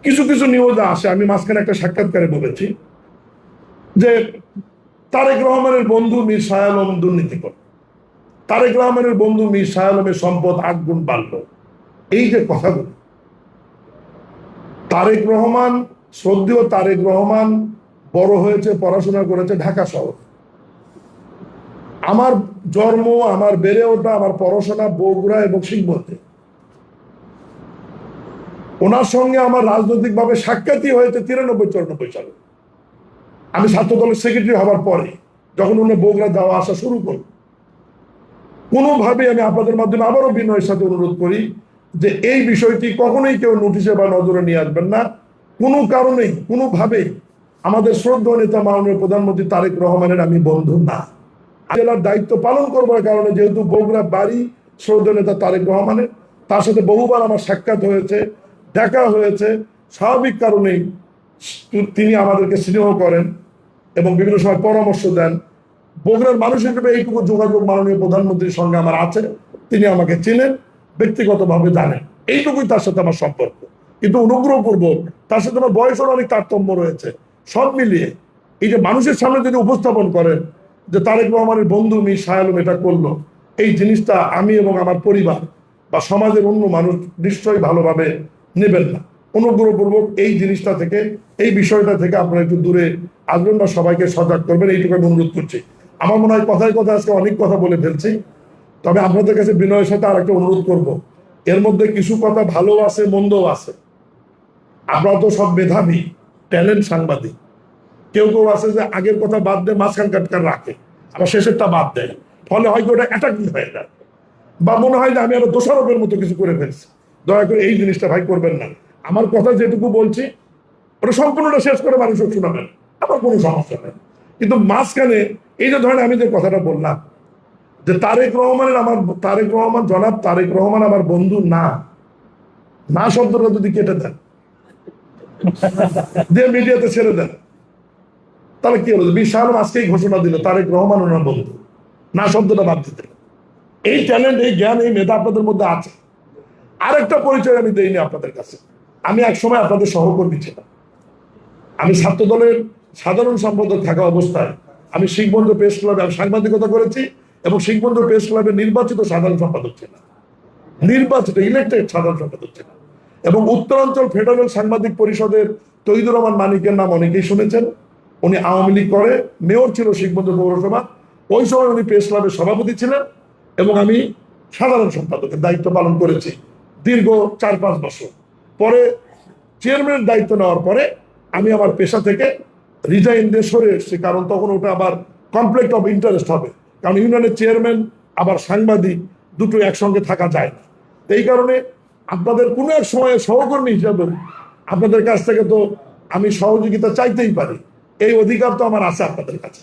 কিছু কিছু নিউজে আসে, আমি মাঝখানে একটা সাক্ষাৎকারে বলেছি যে তারেক রহমানের বন্ধু মীর শাহ আলম দুর্নীতি করে, তারেক রহমানের বন্ধু মীর শাহ আলমের সম্পদ 8 গুণ বাড়লো। এই যে কথাগুলো, তারেক রহমান, শ্রদ্ধেয় তারেক রহমান বড় হয়েছে, পড়াশোনা করেছে ঢাকা শহর। আমার জন্ম, আমার বেড়ে ওঠা, আমার পড়াশোনা বগুড়া এবং শিবগঞ্জে। ওনার সঙ্গে আমার রাজনৈতিকভাবে সাক্ষাৎই হয়েছে 93-94 সালে। আমি ছাত্র দলের সেক্রেটারি হওয়ার পরে, যখন উনি বগুড়া যাওয়া আসা শুরু করল। কোনোভাবে আমি আপনাদের মাধ্যমে আবারও বিনয়ের সাথে অনুরোধ করি যে এই বিষয়টি কখনোই কেউ নোটিশে বা নজরে নিয়ে আসবেন না। কোনো কারণেই, কোনোভাবেই আমাদের শ্রদ্ধেয় নেতা মাননীয় প্রধানমন্ত্রী তারেক রহমানের আমি বন্ধু না। জেলার দায়িত্ব পালন করবার কারণে, যেহেতু বগুড়া বাড়ি শ্রদ্ধেয় নেতা তারেক রহমানের, তার সাথে বহুবার আমার সাক্ষাৎ হয়েছে, দেখা হয়েছে। স্বাভাবিক কারণেই তিনি আমাদেরকে স্নেহ করেন এবং বিভিন্ন সময় পরামর্শ দেন। বগুড়ার মানুষ হিসেবে এইটুকু যোগাযোগ মাননীয় প্রধানমন্ত্রীর সঙ্গে আমার আছে। তিনি আমাকে চেনেন, ব্যক্তিগতভাবে জানেন, এইটুকুই তার সাথে আমার সম্পর্ক। কিন্তু অনুগ্রহপূর্বক তার সাথে আমার বয়সের অনেক তারতম্য রয়েছে। সব মিলিয়ে এই যে মানুষের সামনে যদি উপস্থাপন করেন যে তারেক রহমানের বন্ধু মীর শাহ আলম এটা করলো, এই জিনিসটা আমি এবং আমার পরিবার বা সমাজের অন্য মানুষ নিশ্চয়ই ভালোভাবে নেবেন না। অনুগ্রহপূর্বক এই জিনিসটা থেকে, এই বিষয়টা থেকে আপনারা একটু দূরে আসবেন বা সবাইকে সজাগ করবেন, এইটুকু আমি অনুরোধ করছি। আমার মনে হয় কথায় কথা আজকে অনেক কথা বলে ফেলছি, তবে আপনাদের কাছে বিনয়ের সাথে আর একটা অনুরোধ করব, এর মধ্যে কিছু কথা ভালো আছে, মন্দও আছে। আপনারা তো সব মেধাবী, ট্যালেন্ট সাংবাদিক। কেউ কেউ আছে যে আগের কথা বাদ দেয়, মাঝখান কাটকার রাখে, আবার শেষেরটা বাদ দেয়, ফলে হয়তো ওটা অ্যাটাকিং হয়ে যায়, বা মনে হয় যে আমি আরো দোষারোপের মতো কিছু করে ফেলছি। দয়া করে এই জিনিসটা ভাই করবেন না। আমার কথা যেটুকু বলছি ওটা সম্পূর্ণটা শেষ করে মানুষকে শোনাবেন, আমার কোনো সমস্যা নেই। কিন্তু মাঝখানে এই যে ধরেন আমি যে কথাটা বললাম যে তারেক রহমান জনাব তারেক রহমান আমার বন্ধু না, না শব্দটা যদি কেটে দেন, দিয়ে মিডিয়াতে ছেড়ে দেন, তাহলে কি হলো? মীর শাহ আলম আজকেই ঘোষণা দিল তারেক রহমান ওনার বন্ধু, না শব্দটা বাদ দিতে। এই ট্যালেন্ট, এই জ্ঞান, এই মেধা আপনাদের মধ্যে আছে। আরেকটা পরিচয় আমি দেইনি আপনাদের কাছে। আমি একসময় আপনাদের সহকর্মী ছিলাম। আমি ছাত্র দলের সাধারণ সম্পাদক থাকা অবস্থায় আমি শিখবন্ধু প্রেস ক্লাবে সাংবাদিকতা করেছি এবং শিখবন্ধু প্রেস ক্লাবের নির্বাচিত সাধারণ সম্পাদক ছিলাম, নির্বাচিত ইলেক্টেড সাধারণ সম্পাদক ছিলাম। এবং উত্তরাঞ্চল ফেডারেল সাংবাদিক পরিষদের তৈদুর রহমান মানিকের নাম অনেকেই শুনেছেন। উনি আওয়ামী লীগ করে মেয়র ছিল শিখবন্ধু পৌরসভা। ওই সময় উনি প্রেস ক্লাবের সভাপতি ছিলেন এবং আমি সাধারণ সম্পাদকের দায়িত্ব পালন করেছি দীর্ঘ 4-5 বছর। পরে চেয়ারম্যানের দায়িত্ব নেওয়ার পরে আমি আমার পেশা থেকে রিজাইন দিয়ে সরে এসেছি, কারণ তখন ওটা আবার কনফ্লিক্ট অফ ইন্টারেস্ট হবে। কারণ ইউনিয়নের চেয়ারম্যান আবার সাংবাদিক, দুটো একসঙ্গে থাকা যায় না। এই কারণে আপনাদের কোনো এক সময়ে সহকর্মী হিসাবে আপনাদের কাছ থেকে তো আমি সহযোগিতা চাইতেই পারি, এই অধিকার তো আমার আছে আপনাদের কাছে।